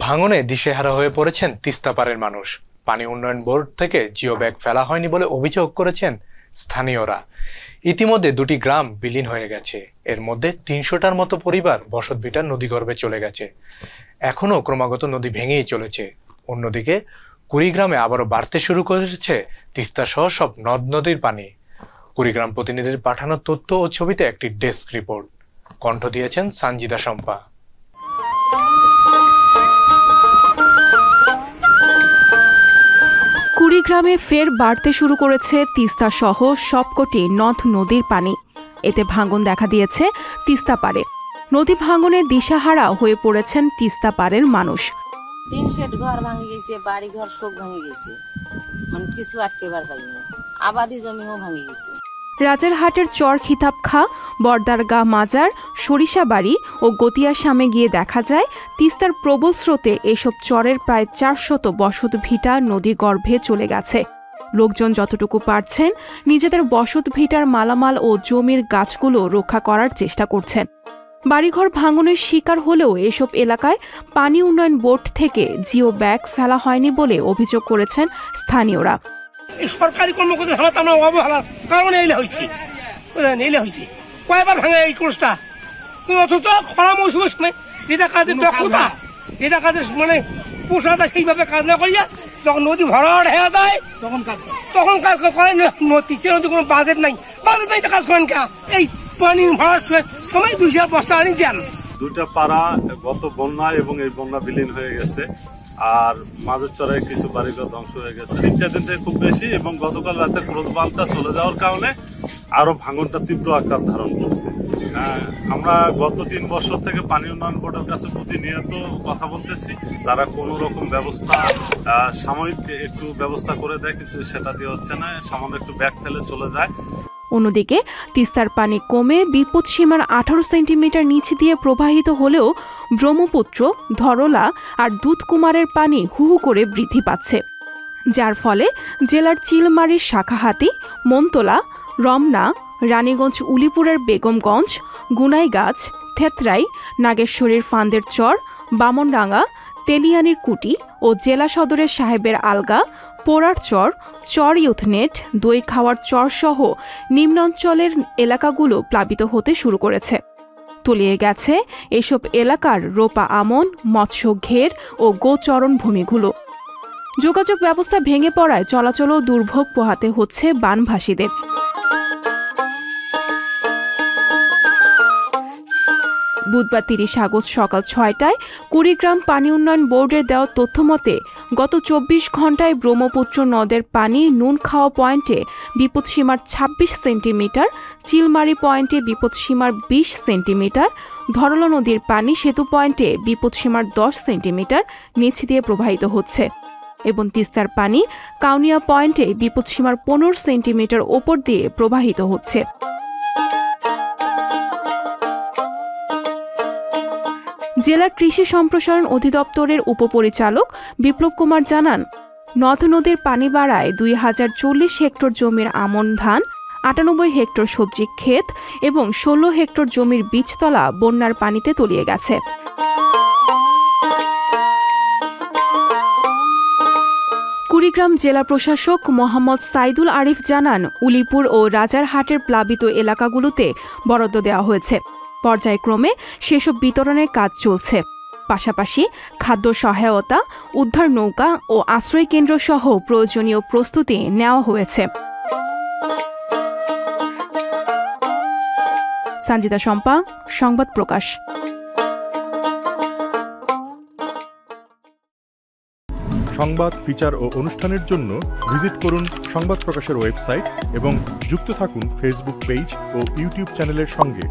ভাঙনে দিশেহারা হয়ে পড়েছেন তিস্তা পারের মানুষ। পানি উন্নয়ন বোর্ড থেকে জিও ব্যাগ ফেলা হয়নি বলে অভিযোগ করেছেন স্থানীয়রা। ইতিমধ্যে দুটি গ্রাম বিলীন হয়ে গেছে। এর মধ্যে ৩০০টার মতো পরিবার বসতভিটার নদীগর্ভে চলে গেছে। এখনো ক্রমাগত নদী ভেঙেই চলেছে। অন্যদিকে কুড়িগ্রামে আবারও বাড়তে শুরু করেছে তিস্তা সহ সব নদ নদীর পানি। কুড়িগ্রাম প্রতিনিধির পাঠানো তথ্য ও ছবিতে একটি ডেস্ক রিপোর্ট। কণ্ঠ দিয়েছেন সানজিদা শম্পা। কুড়িগ্রামে ফের বাড়তে শুরু করেছে তিস্তা সহ সবকটি নদ নদীর পানি। এতে ভাঙন দেখা দিয়েছে তিস্তা পারে। নদী ভাঙনে দিশাহারা হয়ে পড়েছেন তিস্তা পারের মানুষ। টিন শেড ঘর ভাঙে গেছে, বাড়ি ঘর সব ভাঙে গেছে, মানে কিছু আটকেবার পাইনি। আবাদি জমিও ভাঙে গেছে। রাজারহাটের চর খিতাবখা, বর্দারগা মাজার, সরিষাবাড়ি ও গতিয়াসামে গিয়ে দেখা যায় তিস্তার প্রবল স্রোতে এসব চরের প্রায় ৪০০ বসত ভিটা নদী গর্ভে চলে গেছে। লোকজন যতটুকু পারছেন নিজেদের বসত ভিটার মালামাল ও জমির গাছগুলো রক্ষা করার চেষ্টা করছেন। বাড়িঘর ভাঙনের শিকার হলেও এসব এলাকায় পানি উন্নয়ন বোর্ড থেকে জিও ব্যাগ ফেলা হয়নি বলে অভিযোগ করেছেন স্থানীয়রা। সরকারি কর্মকর্তা হালাত আমরা অবহেলার কারণে এলে হয়েছি কয়বার ভাঙে এই কোর্সটা। অথচ খরা মৌসুমের সময় যেটা কাজের দক্ষতা, যেটা কাজের মানে পোষাটা সেইভাবে কাজ না করিয়া যখন নদী ভরাট হয়ে যায় তখন কাজ করেন। নদী কোনো বাজেট নাই তো কাজ করেন কে? এই পানি ভরার সময় ২০০ বস্তা আনি দেন। দুইটা পাড়া গত বন্যায় এবং এই বন্যা বিলীন হয়ে গেছে। আর মাঝের চড়ায় কিছু বাড়িঘর ধ্বংস হয়ে গেছে। ৩-৪ দিন থেকে খুব বেশি এবং গতকাল রাতে ক্রোজ বাল্বটা চলে যাওয়ার কারণে আরো ভাঙনটা তীব্র আকার ধারণ করছে। আমরা গত ৩ বছর থেকে পানি উন্নয়ন বোর্ডের কাছে প্রতিনিয়ত কথা বলতেছি, তারা কোনো রকম ব্যবস্থা সাময়িক একটু ব্যবস্থা করে দেয়, কিন্তু সেটা দিয়ে হচ্ছে না। সামান্য একটু ব্যাগ ফেলে চলে যায়। অন্যদিকে তিস্তার পানি কমে বিপদসীমার ১৮ সেন্টিমিটার নিচ দিয়ে প্রবাহিত হলেও ব্রহ্মপুত্র, ধরলা আর দুধকুমারের পানি হুহু করে বৃদ্ধি পাচ্ছে, যার ফলে জেলার চিলমারির শাখাহাতি, মনতলা, রমনা, রানীগঞ্জ, উলিপুরের বেগমগঞ্জ, গুনাইগাছ, থেতরাই, নাগেশ্বরীর ফান্দের চর, বামনডাঙ্গা, তেলিয়ানির কুটি ও জেলা সদরের সাহেবের আলগা, পোড়ার চর, চর ইউথনেট, দই খাওয়ার চর সহ নিম্নাঞ্চলের এলাকাগুলো প্লাবিত হতে শুরু করেছে। তলিয়ে গেছে এসব এলাকার রোপা আমন, মৎস্য ঘের ও গোচরণ ভূমিগুলো। যোগাযোগ ব্যবস্থা ভেঙে পড়ায় চলাচলও দুর্ভোগ পোহাতে হচ্ছে বানভাসীদের। বুধবার ৩০ আগস্ট সকাল ৬টায় কুড়িগ্রাম পানি উন্নয়ন বোর্ডের দেওয়া তথ্য মতে গত ২৪ ঘণ্টায় ব্রহ্মপুত্র নদের পানি নুন খাওয়া পয়েন্টে বিপদসীমার ২৬ সেন্টিমিটার, চিলমারি পয়েন্টে বিপদসীমার ২০ সেন্টিমিটার, ধরলা নদীর পানি সেতু পয়েন্টে বিপদসীমার ১০ সেন্টিমিটার নিচ দিয়ে প্রবাহিত হচ্ছে এবং তিস্তার পানি কাউনিয়া পয়েন্টে বিপদসীমার ১৫ সেন্টিমিটার ওপর দিয়ে প্রবাহিত হচ্ছে। জেলার কৃষি সম্প্রসারণ অধিদপ্তরের উপপরিচালক বিপ্লব কুমার জানান, নদ নদীর পানি বাড়ায় ২০৪০ হেক্টর জমির আমন ধান, ৯৮ হেক্টর সবজি ক্ষেত এবং ১৬ হেক্টর জমির বীজতলা বন্যার পানিতে তলিয়ে গেছে। কুড়িগ্রাম জেলা প্রশাসক মোহাম্মদ সাইদুল আরিফ জানান, উলিপুর ও রাজারহাটের প্লাবিত এলাকাগুলোতে বরাদ্দ দেওয়া হয়েছে। পর্যায়ক্রমে সেসব বিতরণের কাজ চলছে। পাশাপাশি খাদ্য সহায়তা, উদ্ধার নৌকা ও আশ্রয় কেন্দ্র সহ প্রয়োজনীয় প্রস্তুতি নেওয়া হয়েছে। সানজিদা শম্পা, সংবাদ প্রকাশ। সংবাদ, ফিচার ও অনুষ্ঠানের জন্য ভিজিট করুন সংবাদ প্রকাশের ওয়েবসাইট এবং যুক্ত থাকুন ফেসবুক পেজ ও ইউটিউব চ্যানেলের সঙ্গে।